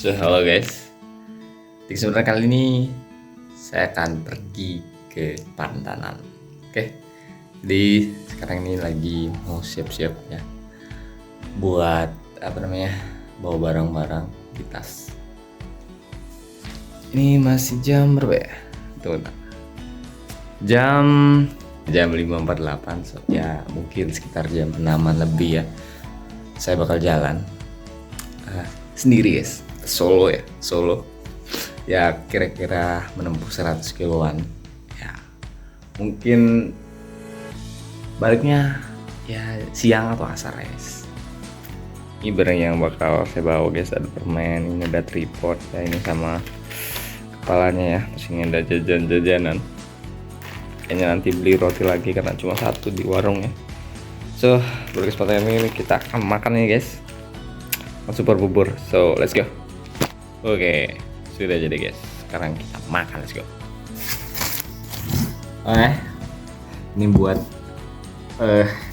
Halo guys, di kesempatan kali ini saya akan pergi ke Pandanan. Oke, jadi sekarang ini lagi mau siap-siap ya buat bawa barang-barang di tas. Ini masih jam berapa ya? Tuh, jam 5.48, so, ya mungkin sekitar jam 6-an lebih ya. Saya bakal jalan sendiri guys, Solo ya, kira-kira menempuh 100 kiloan ya, mungkin baliknya ya siang atau asar guys. Ini barang yang bakal saya bawa guys, ada permen, ini ada tripod ya, ini sama kepalanya ya, terus ini ada jajan-jajanan. Kayaknya nanti beli roti lagi karena cuma satu di warung ya. So pada kesempatan ini kita akan makan nih guys, super bubur. So let's go. Oke, sudah jadi guys, sekarang kita makan, let's go. Ini buat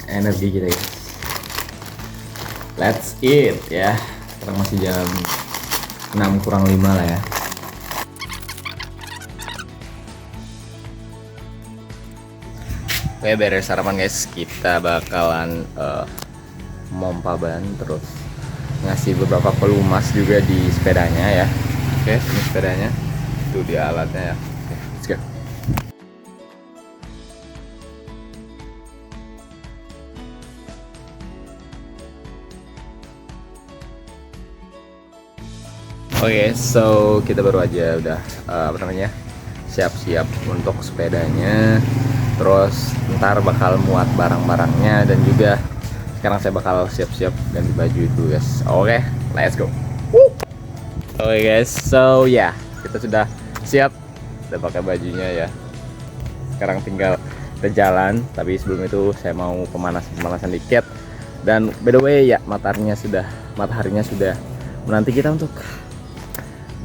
energi kita guys. Let's eat ya. Sekarang masih jam 6:05 lah ya. Oke, beres sarapan guys, kita bakalan mompa ban, terus ngasih beberapa pelumas juga di sepedanya ya. Oke, ini sepedanya, itu di alatnya ya. Oke, let's go. Oke, so kita baru aja udah siap-siap untuk sepedanya. Terus ntar bakal muat barang-barangnya, dan juga sekarang saya bakal siap-siap ganti baju itu guys. Oke, let's go. Oke guys, so ya, kita sudah siap, udah pakai bajunya ya. Sekarang tinggal kita jalan, tapi sebelum itu saya mau pemanasan dikit. Dan by the way ya, mataharinya sudah menanti kita untuk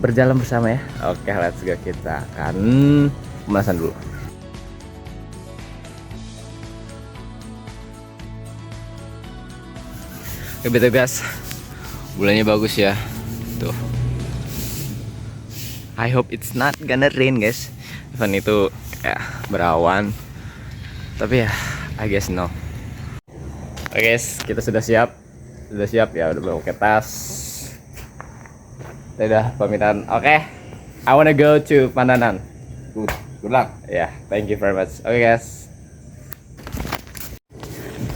berjalan bersama ya. Oke, let's go, kita akan pemanasan dulu. Oke, betul guys, bulannya bagus ya, tuh. I hope it's not gonna rain guys. Even itu ya berawan, tapi ya I guess no. Oke guys, kita sudah siap ya, udah bawa ke tas. Udah pamitan. Oke, I wanna go to Pandanan. Good luck. Ya, yeah, thank you very much. Oke guys.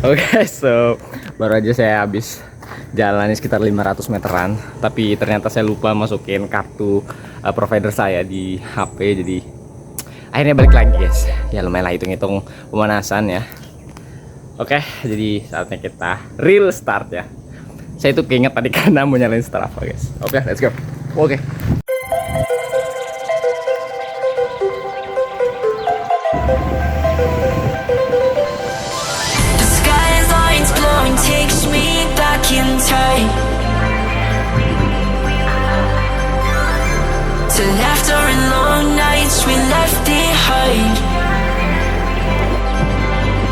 Oke, so baru aja saya habis jalannya sekitar 500 meteran, tapi ternyata saya lupa masukin kartu provider saya di HP, jadi akhirnya balik lagi guys. Ya lumayan lah, hitung-hitung pemanasan ya. Oke, jadi saatnya kita real start ya. Saya itu keinget tadi karena mau nyalain Strava guys. Oke, let's go. Oke. Takes me back in time to laughter and long nights we left behind.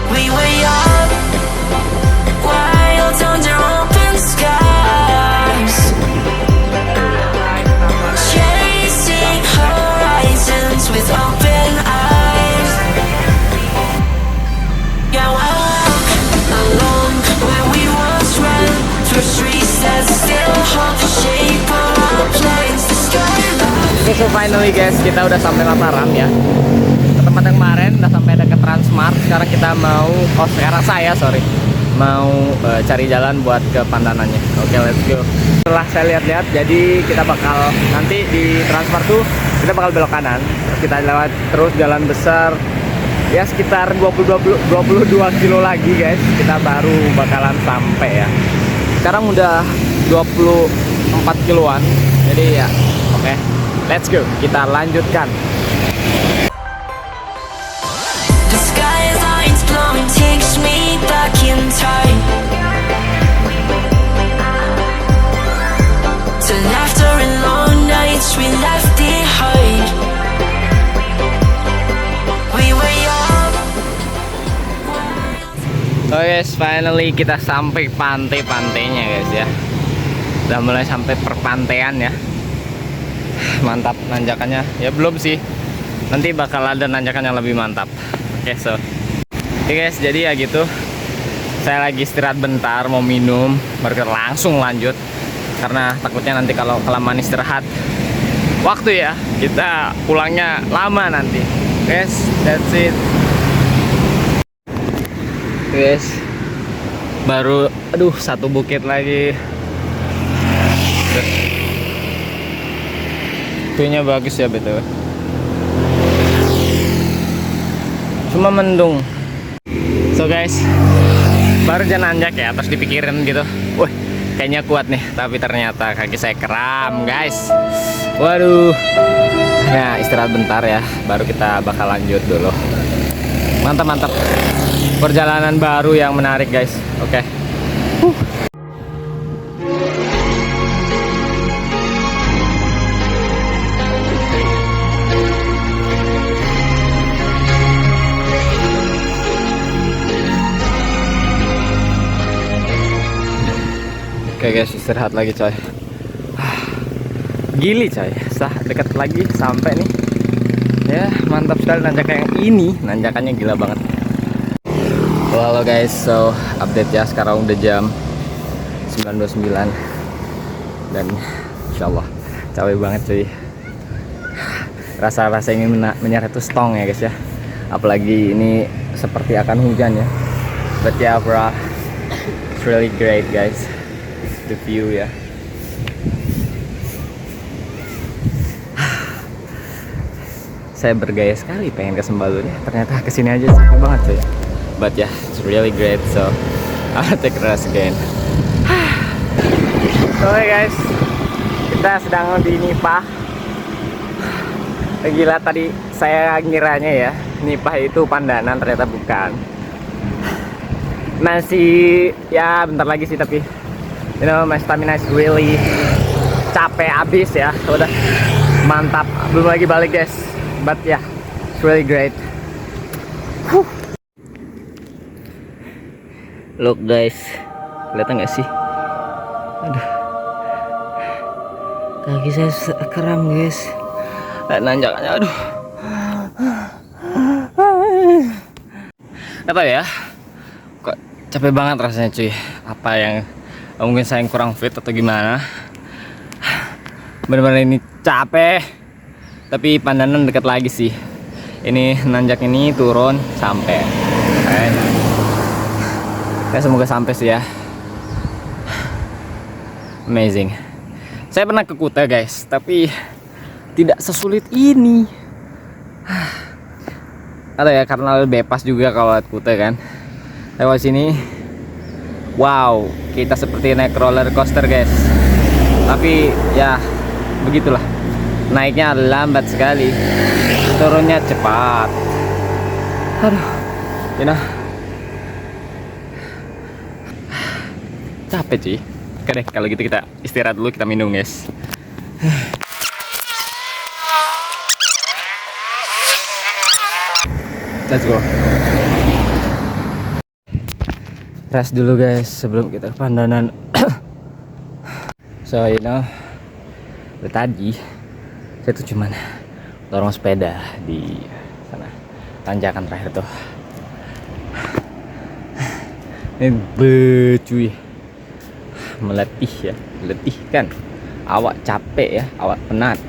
We were young, wild under open skies, chasing horizons with open eyes. Yeah, I walk along where we once ran, through streets that still hold the shape of our plans. The skyline. Oke, so finally guys, kita udah sampai Mataram ya. Ke tempat yang kemarin udah sampai dekat Transmart. Sekarang kita mau, saya mau cari jalan buat ke Pandanannya. Oke, let's go. Setelah saya lihat-lihat, jadi kita bakal nanti di Transmart tuh kita bakal belok kanan. Terus kita lewat terus jalan besar ya, sekitar 22 kilo lagi guys, kita baru bakalan sampai ya. Sekarang udah 24 kiloan, jadi ya oke, let's go, kita lanjutkan. The skyline's glowing, takes me back in time to laughter and long nights we left behind. We were young. Oh yes, finally kita sampai pantainya guys ya. Udah mulai sampai perpantaian ya. Mantap nanjakannya. Ya belum sih. Nanti bakal ada nanjakan yang lebih mantap. Oke, Oke guys, jadi ya gitu. Saya lagi istirahat bentar, mau minum, baru langsung lanjut. Karena takutnya nanti kalau kelamaan istirahat waktu ya, kita pulangnya lama nanti. Guys, that's it. Guys, baru satu bukit lagi. View-nya bagus ya betul. Cuma mendung. So guys, baru aja nanjak ya, terus dipikirin gitu. Wih, kayaknya kuat nih, tapi ternyata kaki saya kram guys. Waduh. Nah, istirahat bentar ya, baru kita bakal lanjut dulu. Mantap. Perjalanan baru yang menarik guys. Oke. Oke guys, istirahat lagi coy. Gili coy, dekat lagi sampai nih. Ya mantap sekali nanjakan yang ini, nanjakannya gila banget. Halo guys, so update ya, sekarang udah jam 9.29 dan insyaallah capek banget cuy. Rasa ingin menyerah tuh strong ya guys ya, apalagi ini seperti akan hujan ya. But yeah bro, it's really great guys, the view ya. Saya bergaya sekali pengen ke Sembalun ya, ternyata kesini aja capek banget cuy. But yeah, it's really great, so I'll take a rest again. Oke guys, kita sedang di Nipah. Gila, tadi saya ngiranya ya Nipah itu Pandanan, ternyata bukan. Masih ya bentar lagi sih, tapi you know my stamina is really capek abis ya. Udah mantap, belum lagi balik guys. But yeah, it's really great. Look guys, kelihatan nggak sih? Aduh, kaki saya kram guys. Nanjakannya aduh. Gak tau ya, kok capek banget rasanya cuy. Apa yang mungkin saya kurang fit atau gimana? Bener-bener ini capek. Tapi Pandanan dekat lagi sih. Ini nanjak ini turun sampai. Ya semoga sampai sih ya. Amazing. Saya pernah ke Kuta guys, tapi tidak sesulit ini. Atau ya karena lebih bebas juga kalau lewat Kuta kan. Lewat sini, wow, kita seperti naik roller coaster guys. Tapi ya begitulah. Naiknya lambat sekali, turunnya cepat. Aduh, you know, capek cuy. Oke deh, kalau gitu kita istirahat dulu, kita minum guys. Let's go. Rest dulu guys sebelum kita ke Pandanan. So you know, tadi saya tuh cuman dorong sepeda di sana, tanjakan terakhir tuh. Ini becuy, meletih ya, letihkan. Awak capek ya, awak penat.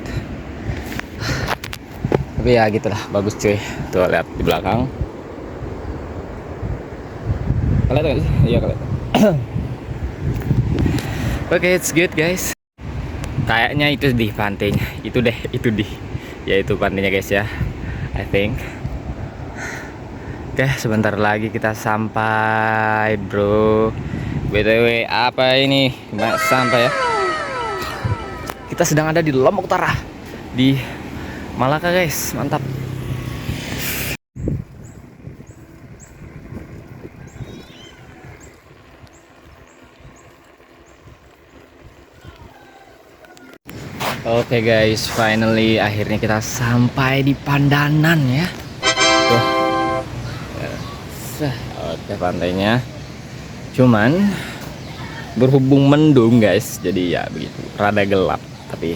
Tapi ya gitulah, bagus cuy. Tuh lihat di belakang. Kelihatan gak sih? Iya kelihatan. Oke, it's good guys. Kayaknya itu di pantainya, itu di, ya itu pantainya guys ya, I think. Oke, sebentar lagi kita sampai bro. BTW apa ini? Sampai ya. Kita sedang ada di Lombok Utara, di Malaka guys, mantap. Oke guys, finally akhirnya kita sampai di Pandanan ya. Tuh. Oke, pantainya. Cuman berhubung mendung guys, jadi ya begitu, rada gelap. Tapi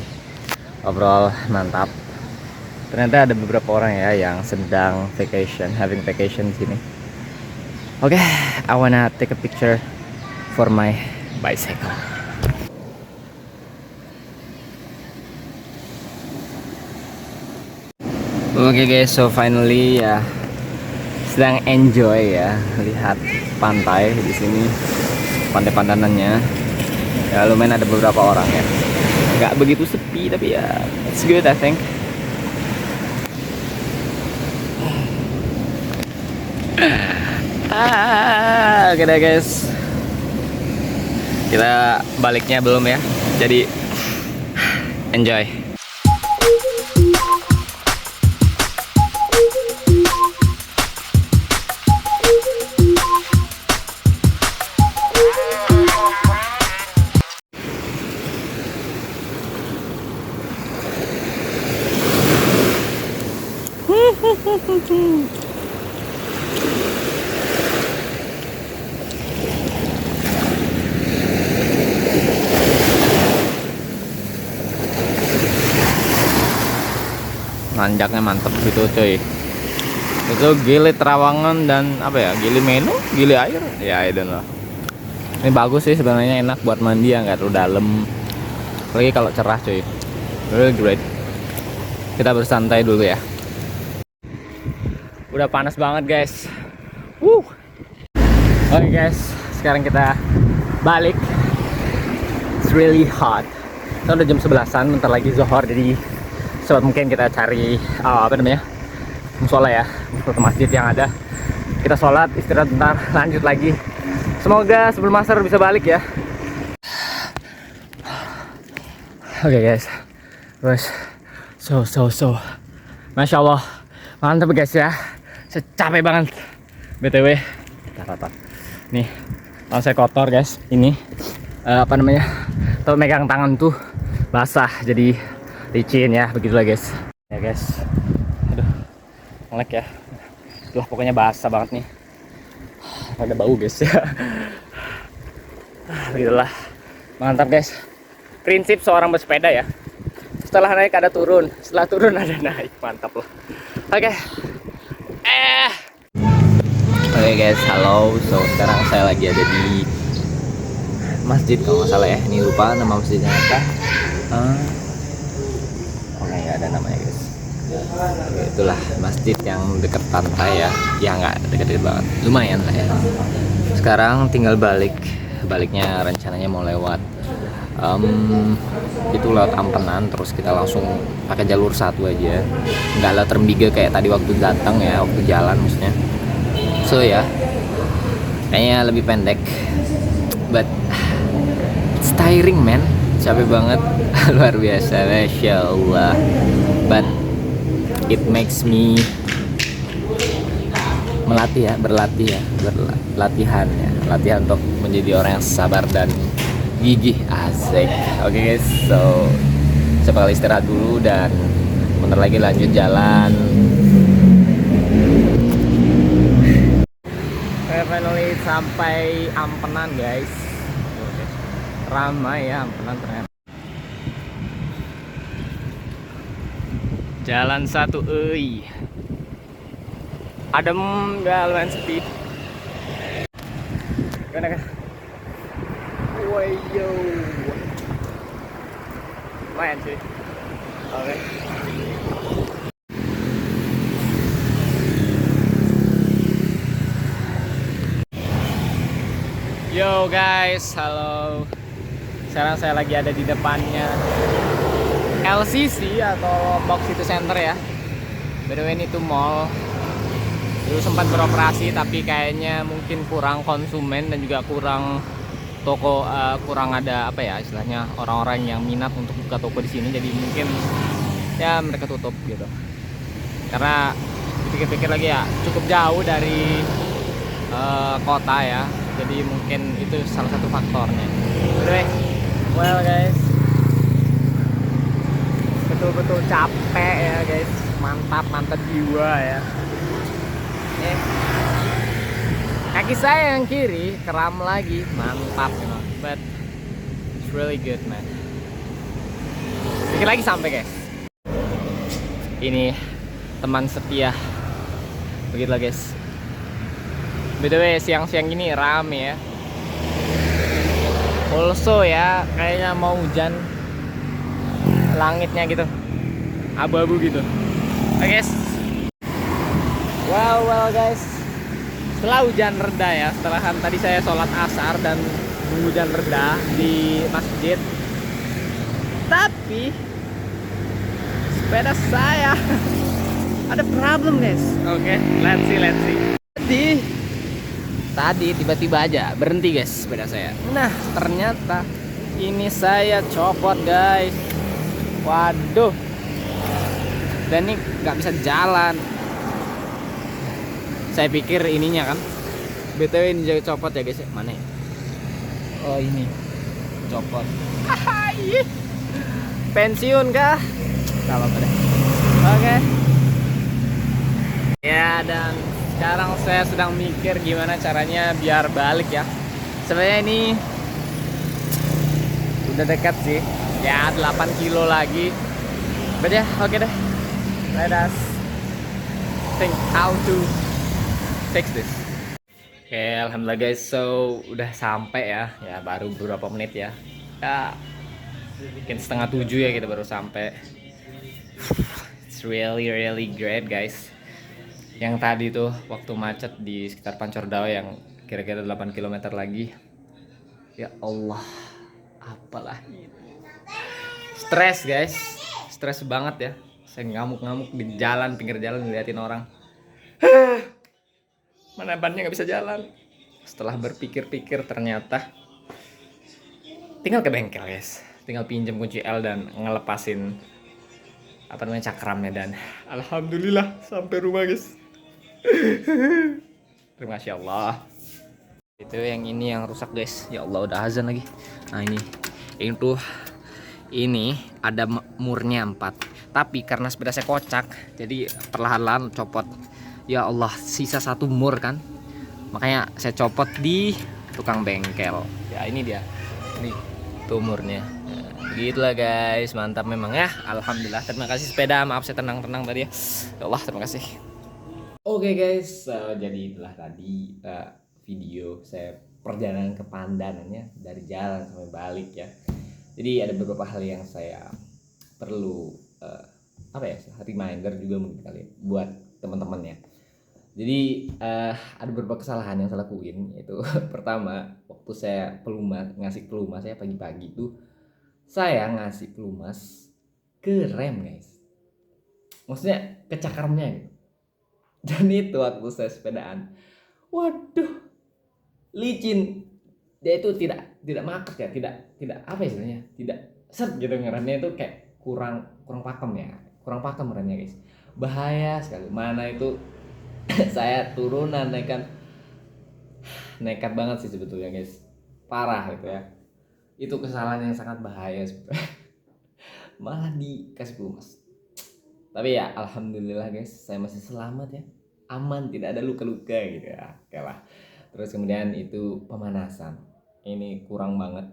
overall mantap. Ternyata ada beberapa orang ya yang sedang having vacation di sini. Oke, I wanna take a picture for my bicycle. Oke guys, so finally ya sedang enjoy ya lihat pantai di sini, pantai pandanannya. Ya lumayan ada beberapa orang ya. Nggak begitu sepi tapi ya it's good I think. Oke deh guys, kita baliknya belum ya, jadi enjoy. Nanjaknya mantep gitu cuy. Itu gili Trawangan dan apa ya, gili menu, gili air ya, I don't know. Ini bagus sih sebenarnya, enak buat mandi ya, nggak terlalu dalam, apalagi kalau cerah cuy, really great. Kita bersantai dulu ya. Udah panas banget guys. Oke guys, sekarang kita balik. It's really hot. Kita udah jam 11-an, bentar lagi zuhur, jadi sobat mungkin kita cari apa namanya, musola ya, masjid yang ada. Kita sholat, istirahat bentar, lanjut lagi. Semoga sebelum asar bisa balik ya. Oke guys, terus so Masya Allah, mantap guys ya. Capek banget BTW. Tar. Nih, kalau saya kotor guys, ini apa namanya, tuh megang tangan tuh basah jadi licin ya, begitulah guys. Ya guys, aduh, ngelek ya. Itulah pokoknya basah banget nih. Ada bau guys ya. Begitulah, mantap guys. Prinsip seorang bersepeda ya. Setelah naik ada turun, setelah turun ada naik, mantap loh. Oke. Oke guys, halo. So sekarang saya lagi ada di masjid kalau nggak salah ya. Ini lupa nama masjidnya apa. Oke, nggak ada namanya guys. Oke, itulah masjid yang dekat pantai ya. Ya nggak dekat-dekat banget, lumayan lah ya. Sekarang tinggal baliknya rencananya mau lewat itu lewat Ampenan, terus kita langsung pakai jalur satu aja, nggak lewat Rembiga kayak tadi waktu datang ya, waktu jalan maksudnya. So ya, kayaknya lebih pendek, but it's tiring man, capek banget. Luar biasa, Masya Allah. But it makes me berlatihan untuk menjadi orang yang sabar dan gigih, asik. Oke guys, so saya bakal istirahat dulu dan bentar lagi lanjut jalan. Finally sampai Ampenan guys. Ramai ya Ampenan ternyata. Jalan satu, adem ya, lumayan sepi. Kan? Wayo, lumayan sih. Oke. Yo guys, halo. Sekarang saya lagi ada di depannya LCC atau Lombok City Center ya. By the way, ini tuh mall. Dulu sempat beroperasi tapi kayaknya mungkin kurang konsumen dan juga kurang toko, kurang ada apa ya istilahnya, orang-orang yang minat untuk buka toko di sini. Jadi mungkin ya mereka tutup gitu. Karena dipikir-pikir lagi ya cukup jauh dari kota ya. Jadi mungkin itu salah satu faktornya. Anyway, well guys, betul-betul capek ya guys, mantap jiwa ya. Kaki saya yang kiri kram lagi, mantap, you know. But it's really good man. Sedikit Dikit lagi sampai guys. Ini teman setia. Begitulah guys. BTW siang-siang gini rame ya. Also ya, kayaknya mau hujan. Langitnya gitu abu-abu gitu. Oke guys. Well guys, setelah hujan reda ya, setelah tadi saya sholat asar dan hujan reda di masjid, tapi sepeda saya ada problem guys. Oke, let's see. Tadi tiba-tiba aja berhenti guys sepeda saya. Nah ternyata ini saya copot guys. Waduh, dan ini nggak bisa jalan. Saya pikir ininya kan, BTW ini jadi copot ya guys. Mana ya? Oh ini copot. Pensiun kah? Gak apa-apa deh. Oke. Ya, dan sekarang saya sedang mikir gimana caranya biar balik ya. Sebenarnya ini udah dekat sih. Ya 8 kilo lagi. But ya, oke deh. Let us think how to fix this. Oke, alhamdulillah guys. So udah sampai ya. Ya baru beberapa menit ya. Ya mungkin setengah 7 ya kita baru sampai. It's really great guys. Yang tadi tuh waktu macet di sekitar Pancordao yang kira-kira 8 km lagi. Ya Allah, apalah ini. Stres guys, stres banget ya. Saya ngamuk-ngamuk di jalan, pinggir jalan ngeliatin orang. Mana bannya nggak bisa jalan. Setelah berpikir-pikir ternyata tinggal ke bengkel guys. Tinggal pinjam kunci L dan ngelepasin apa namanya cakramnya, dan alhamdulillah sampai rumah guys. Terima kasih Allah. Itu yang ini yang rusak guys. Ya Allah udah azan lagi. Nah ini ada murnya 4, tapi karena sepeda saya kocak jadi perlahan-lahan copot. Ya Allah, sisa 1 mur kan, makanya saya copot di tukang bengkel. Ya ini dia, ini tuh murnya. Ya, gitulah guys, mantap memang ya. Alhamdulillah, terima kasih sepeda. Maaf saya tenang-tenang tadi ya. Ya Allah, terima kasih. Oke guys, jadi itulah tadi video saya perjalanan ke Pandanannya dari jalan sampai balik ya. Jadi ada beberapa hal yang saya perlu reminder juga mungkin kali buat teman-teman ya. Jadi ada beberapa kesalahan yang saya lakuin, yaitu pertama waktu saya ngasih pelumas saya pagi-pagi tuh saya ngasih pelumas ke rem guys, maksudnya ke cakramnya gitu. Dan itu waktu saya sepedaan, waduh licin. Dia itu tidak maket ya, tidak apa istilahnya, tidak set gitu ngeremnya, itu kayak kurang pakem ya, kurang pakem remnya guys. Bahaya sekali. Mana itu saya turunan nekat banget sih sebetulnya guys, parah gitu ya. Itu kesalahan yang sangat bahaya sebetulnya. Malah dikasih pelumas. Tapi ya alhamdulillah guys, saya masih selamat ya, aman, tidak ada luka-luka gitu ya. Oke lah. Terus kemudian itu pemanasan, ini kurang banget.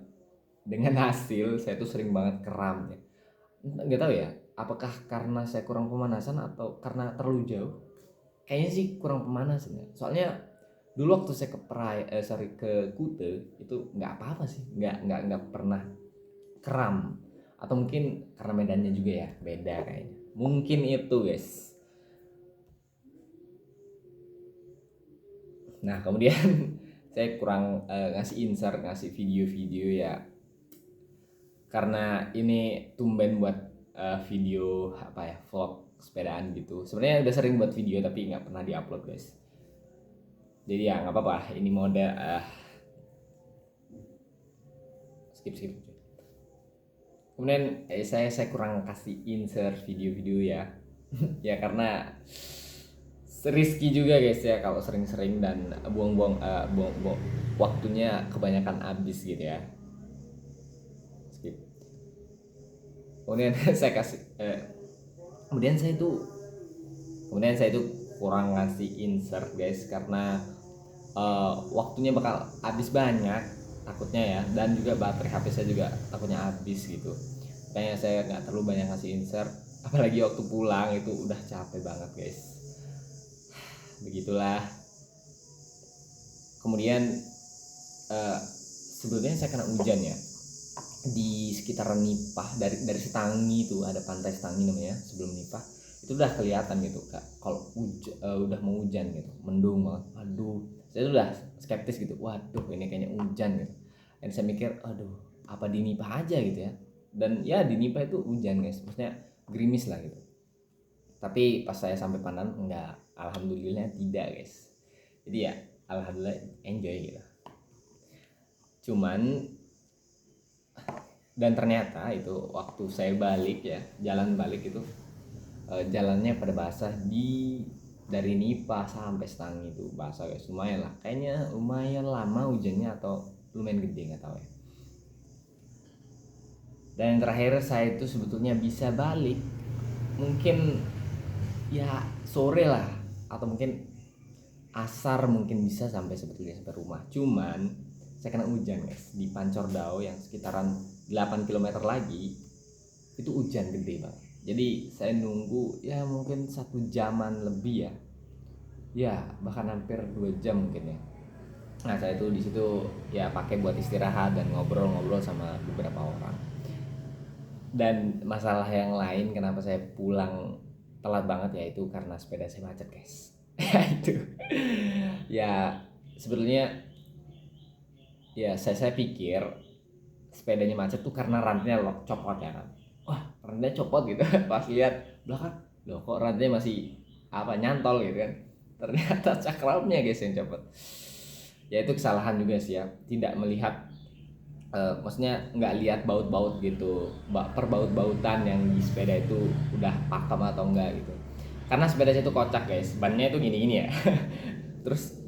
Dengan hasil saya tuh sering banget kram ya. Nggak tahu ya, apakah karena saya kurang pemanasan atau karena terlalu jauh. Kayaknya sih kurang pemanasan ya. Soalnya dulu waktu saya ke Kute itu nggak apa-apa sih, nggak pernah kram. Atau mungkin karena medannya juga ya beda kayaknya. Mungkin itu guys. Nah kemudian saya kurang ngasih insert, ngasih video-video ya, karena ini tumben buat video vlog sepedaan gitu. Sebenarnya udah sering buat video tapi nggak pernah diupload guys. Jadi ya nggak apa-apa, ini mode skip. Kemudian saya kurang kasih insert video-video ya. Ya karena risky juga guys ya kalau sering-sering dan buang waktunya kebanyakan habis gitu ya. Skip. Kemudian kemudian saya itu kurang ngasih insert guys, karena waktunya bakal habis banyak takutnya ya, dan juga baterai HP saya juga takutnya habis gitu. Makanya saya nggak terlalu banyak ngasih insert, apalagi waktu pulang itu udah capek banget guys. Begitulah. Kemudian sebelumnya saya kena hujan ya di sekitaran Nipah, dari Setangi itu ada pantai Setangi namanya. Sebelum Nipah itu udah kelihatan gitu kak kalau udah mau hujan gitu, mendung banget. Aduh, saya udah skeptis gitu, waduh ini kayaknya hujan gitu. Dan saya mikir aduh apa di Nipah aja gitu ya, dan ya di Nipah itu hujan guys, maksudnya gerimis lah gitu. Tapi pas saya sampai Pandan enggak, alhamdulillah tidak guys. Jadi ya alhamdulillah enjoy gitu. Cuman dan ternyata itu waktu saya balik ya, jalan balik itu jalannya pada basah dari Nipah sampai Setangi itu basah guys, lumayan lah. Kayaknya lumayan lama hujannya atau lumayan gede nggak tahu ya. Dan terakhir saya itu sebetulnya bisa balik mungkin ya sore lah, atau mungkin asar mungkin bisa sebetulnya sampai rumah. Cuman saya kena hujan guys di Pancordao yang sekitaran 8 km lagi, itu hujan gede banget. Jadi saya nunggu ya mungkin 1 jaman lebih ya bahkan hampir 2 jam mungkin ya. Nah saya itu di situ ya pakai buat istirahat dan ngobrol-ngobrol sama beberapa orang. Dan masalah yang lain kenapa saya pulang telat banget ya itu karena sepeda saya macet guys. Ya itu ya sebetulnya ya saya pikir sepedanya macet tuh karena rantainya copot ya kan. Wah rantainya copot gitu. Pas lihat belakang, loh kok rantainya masih nyantol gitu kan. Ternyata cakramnya guys yang copot. Ya itu kesalahan juga sih ya, tidak melihat maksudnya nggak lihat baut-baut gitu, perbaut-bautan yang di sepeda itu udah pakem atau enggak gitu. Karena sepeda saya itu kocak guys, bannya itu gini-gini ya. Terus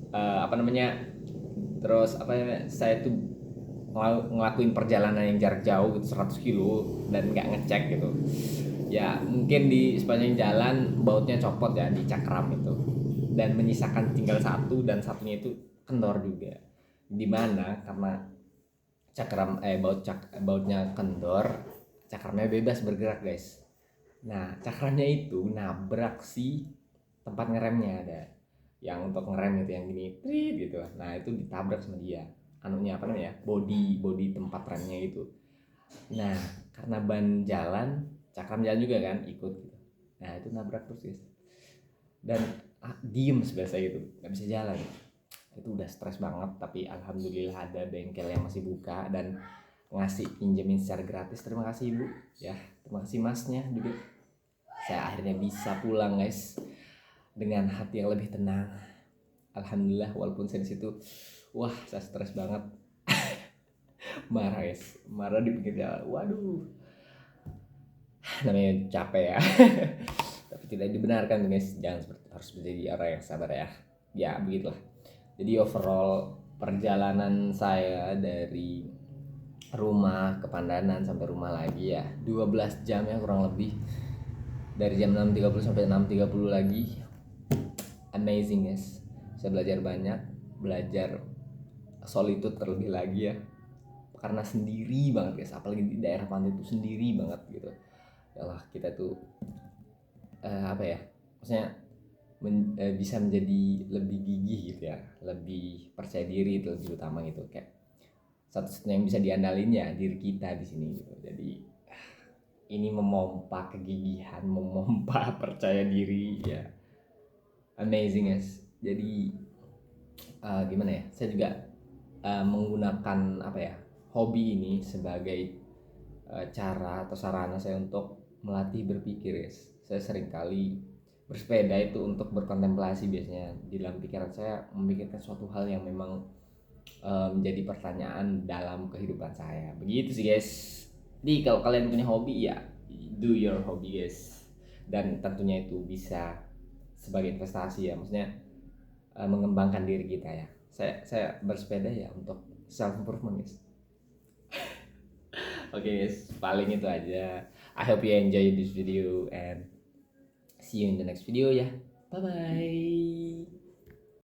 saya tuh ngelakuin perjalanan yang jarak jauh gitu 100 kilo dan nggak ngecek gitu. Ya mungkin di sepanjang jalan bautnya copot ya di cakram itu, dan menyisakan tinggal satu, dan satunya itu kendor juga. Dimana karena bautnya kendor, cakramnya bebas bergerak guys. Nah cakramnya itu nabrak si tempat ngeremnya, ada yang untuk ngerem itu yang gini trit gitu. Nah itu ditabrak sama dia body tempat remnya itu. Nah karena ban jalan, cakram jalan juga kan ikut gitu. Nah itu nabrak terus guys, dan diem sebiasa gitu, nggak bisa jalan. Itu udah stres banget, tapi alhamdulillah ada bengkel yang masih buka dan ngasih pinjemin secara gratis. Terima kasih ibu ya, terima kasih masnya juga. Saya akhirnya bisa pulang guys dengan hati yang lebih tenang, alhamdulillah. Walaupun saya di situ saya stres banget. Marah guys, marah di pinggir jalan, waduh namanya capek ya. Tapi tidak dibenarkan guys, harus menjadi orang yang sabar ya begitulah. Jadi overall perjalanan saya dari rumah ke Pandanan sampai rumah lagi ya 12 jam ya kurang lebih, dari jam 6.30 sampai 6.30 lagi. Amazing guys, saya belajar banyak, belajar solitude terlebih lagi ya, karena sendiri banget guys, apalagi di daerah pantai itu sendiri banget gitu. Yalah kita tuh maksudnya bisa menjadi lebih gigih gitu ya, lebih percaya diri itu lebih utama gitu. Kayak satu-satunya yang bisa diandalin ya diri kita di sini gitu. Jadi ini memompa kegigihan, memompa percaya diri ya, amazing guys. Jadi gimana ya, saya juga menggunakan hobi ini sebagai cara atau sarana saya untuk melatih berpikir guys. Saya sering kali bersepeda itu untuk berkontemplasi, biasanya di dalam pikiran saya memikirkan suatu hal yang memang menjadi pertanyaan dalam kehidupan saya. Begitu sih guys. Jadi kalau kalian punya hobi ya do your hobby guys, dan tentunya itu bisa sebagai investasi ya, maksudnya mengembangkan diri kita ya. Saya bersepeda ya untuk self improvement guys. Oke guys, paling itu aja. I hope you enjoy this video and see you in the next video ya. Bye bye.